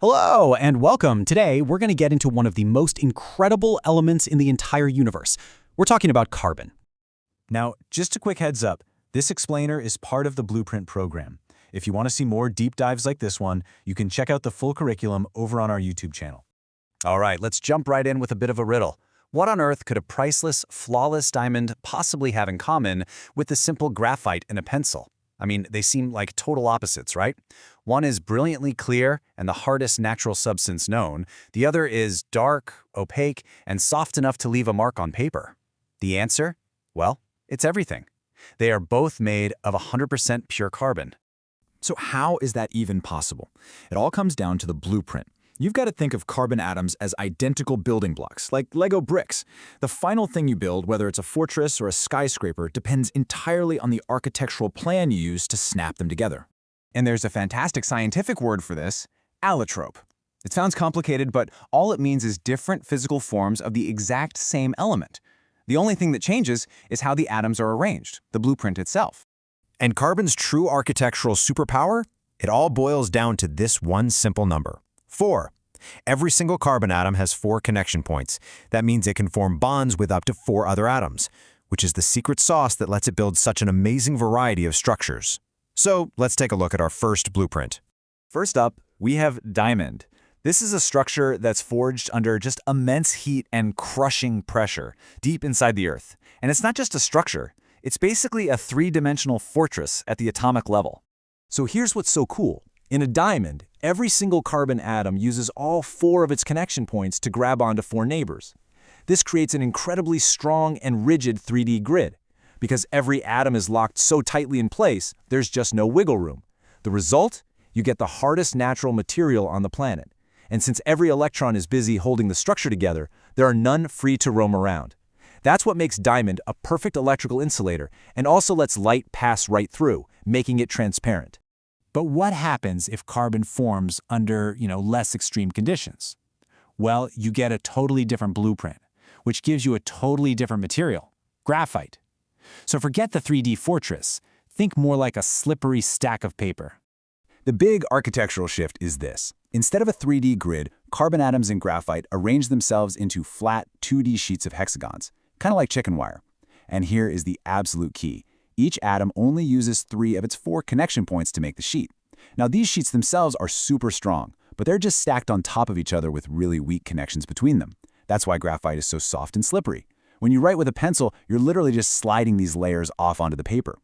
Hello and welcome. Today, we're going to get into one of the most incredible elements in the entire universe. We're talking about carbon. Now, just a quick heads up, this explainer is part of the Blueprint program. If you want to see more deep dives like this one, you can check out the full curriculum over on our YouTube channel. All right, let's jump right in with a bit of a riddle. What on earth could a priceless, flawless diamond possibly have in common with the simple graphite in a pencil? I mean, they seem like total opposites, right? One is brilliantly clear and the hardest natural substance known. The other is dark, opaque, and soft enough to leave a mark on paper. The answer? Well, it's everything. They are both made of 100% pure carbon. So how is that even possible? It all comes down to the blueprint. You've got to think of carbon atoms as identical building blocks, like Lego bricks. The final thing you build, whether it's a fortress or a skyscraper, depends entirely on the architectural plan you use to snap them together. And there's a fantastic scientific word for this, allotrope. It sounds complicated, but all it means is different physical forms of the exact same element. The only thing that changes is how the atoms are arranged, the blueprint itself. And carbon's true architectural superpower? It all boils down to this one simple number: 4. Every single carbon atom has 4 connection points. That means it can form bonds with up to 4 other atoms, which is the secret sauce that lets it build such an amazing variety of structures. So let's take a look at our first blueprint. First up, we have diamond. This is a structure that's forged under just immense heat and crushing pressure deep inside the Earth. And it's not just a structure, it's basically a 3-dimensional fortress at the atomic level. So here's what's so cool. In a diamond, every single carbon atom uses all 4 of its connection points to grab onto 4 neighbors. This creates an incredibly strong and rigid 3D grid. Because every atom is locked so tightly in place, there's just no wiggle room. The result? You get the hardest natural material on the planet. And since every electron is busy holding the structure together, there are none free to roam around. That's what makes diamond a perfect electrical insulator and also lets light pass right through, making it transparent. But what happens if carbon forms under, less extreme conditions? Well, you get a totally different blueprint, which gives you a totally different material, graphite. So forget the 3D fortress. Think more like a slippery stack of paper. The big architectural shift is this. Instead of a 3D grid, carbon atoms in graphite arrange themselves into flat 2D sheets of hexagons, kind of like chicken wire. And here is the absolute key. Each atom only uses 3 of its 4 connection points to make the sheet. Now these sheets themselves are super strong, but they're just stacked on top of each other with really weak connections between them. That's why graphite is so soft and slippery. When you write with a pencil, you're literally just sliding these layers off onto the paper.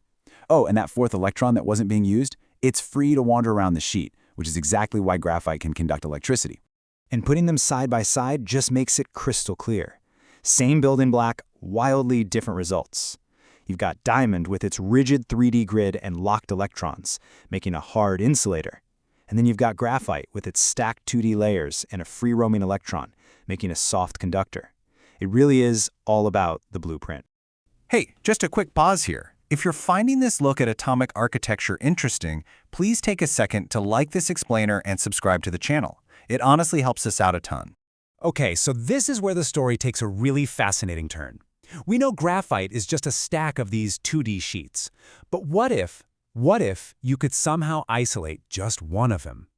Oh, and that 4th electron that wasn't being used? It's free to wander around the sheet, which is exactly why graphite can conduct electricity. And putting them side by side just makes it crystal clear. Same building block, wildly different results. You've got diamond with its rigid 3D grid and locked electrons, making a hard insulator. And then you've got graphite with its stacked 2D layers and a free-roaming electron, making a soft conductor. It really is all about the blueprint. Hey, just a quick pause here. If you're finding this look at atomic architecture interesting, please take a second to like this explainer and subscribe to the channel. It honestly helps us out a ton. Okay, so this is where the story takes a really fascinating turn. We know graphite is just a stack of these 2D sheets. But what if you could somehow isolate just one of them?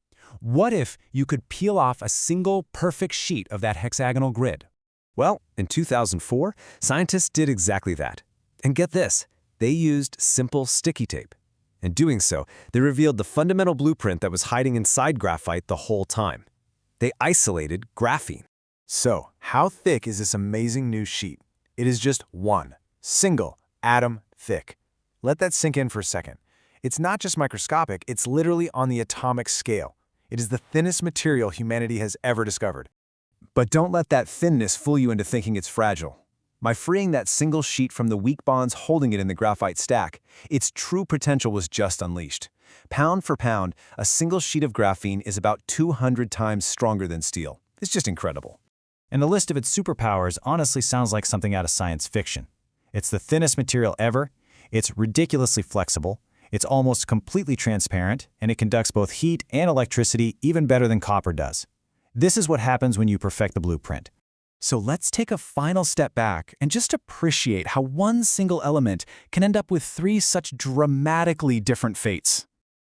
What if you could peel off a single perfect sheet of that hexagonal grid? Well, in 2004, scientists did exactly that. And get this, they used simple sticky tape. In doing so, they revealed the fundamental blueprint that was hiding inside graphite the whole time. They isolated graphene. So, how thick is this amazing new sheet? It is just one single atom thick. Let that sink in for a second. It's not just microscopic, it's literally on the atomic scale. It is the thinnest material humanity has ever discovered. But don't let that thinness fool you into thinking it's fragile. By freeing that single sheet from the weak bonds holding it in the graphite stack, its true potential was just unleashed. Pound for pound, a single sheet of graphene is about 200 times stronger than steel. It's just incredible. And the list of its superpowers honestly sounds like something out of science fiction. It's the thinnest material ever, it's ridiculously flexible, it's almost completely transparent, and it conducts both heat and electricity even better than copper does. This is what happens when you perfect the blueprint. So let's take a final step back and just appreciate how one single element can end up with 3 such dramatically different fates.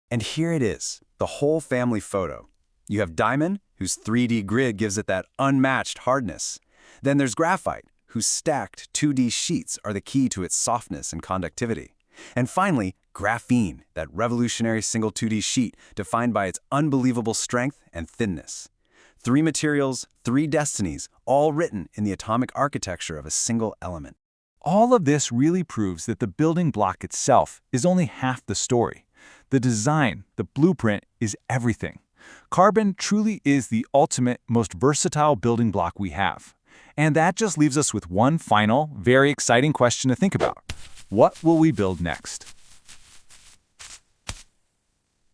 And here it is, the whole family photo. You have diamond, whose 3D grid gives it that unmatched hardness. Then there's graphite, whose stacked 2D sheets are the key to its softness and conductivity. And finally, graphene, that revolutionary single 2D sheet defined by its unbelievable strength and thinness. 3 materials, 3 destinies, all written in the atomic architecture of a single element. All of this really proves that the building block itself is only half the story. The design, the blueprint, is everything. Carbon truly is the ultimate, most versatile building block we have. And that just leaves us with one final, very exciting question to think about. What will we build next?